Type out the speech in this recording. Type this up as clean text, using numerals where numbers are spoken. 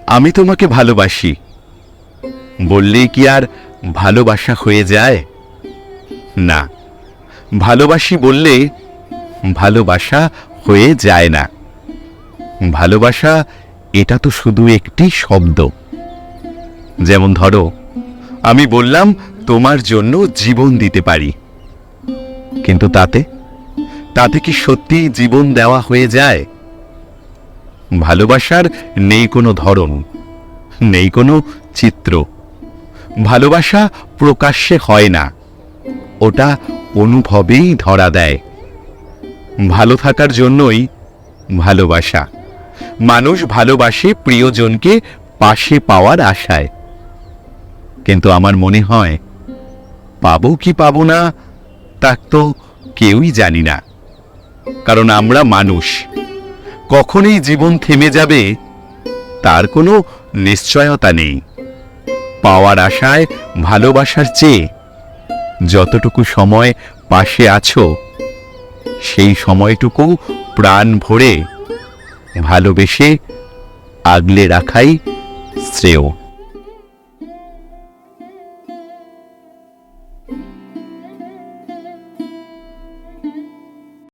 আমি তোমাকে ভালোবাসি বললেই কি আর ভালোবাসা হয়ে যায়? না, ভালোবাসি বললে ভালোবাসা হয়ে যায় না। ভালোবাসা এটা তো শুধু একটি শব্দ। যেমন ধরো, আমি বললাম তোমার জন্য জীবন দিতে পারি, কিন্তু তাতে কি সত্যি জীবন দেওয়া হয়ে যায়? ভালোবাসার নেই কোনো ধরন, নেই কোনো চিত্র। ভালোবাসা প্রকাশ্যে হয় না, ওটা অনুভবেই ধরা দেয়। ভালো থাকার জন্যই ভালোবাসা। মানুষ ভালোবাসে প্রিয়জনকে পাশে পাওয়ার আশায়। কিন্তু আমার মনে হয় পাবো কি পাবো না তা তো কেউই জানি না। কারণ আমরা মানুষ, কখনই জীবন থেমে যাবে তার কোনো নিশ্চয়তা নেই। পাওয়ার আশায় ভালোবাসার চেয়ে যতটুকু সময় পাশে আছো সেই সময়টুকু প্রাণ ভরে ভালোবেসে আগলে রাখাই শ্রেয়।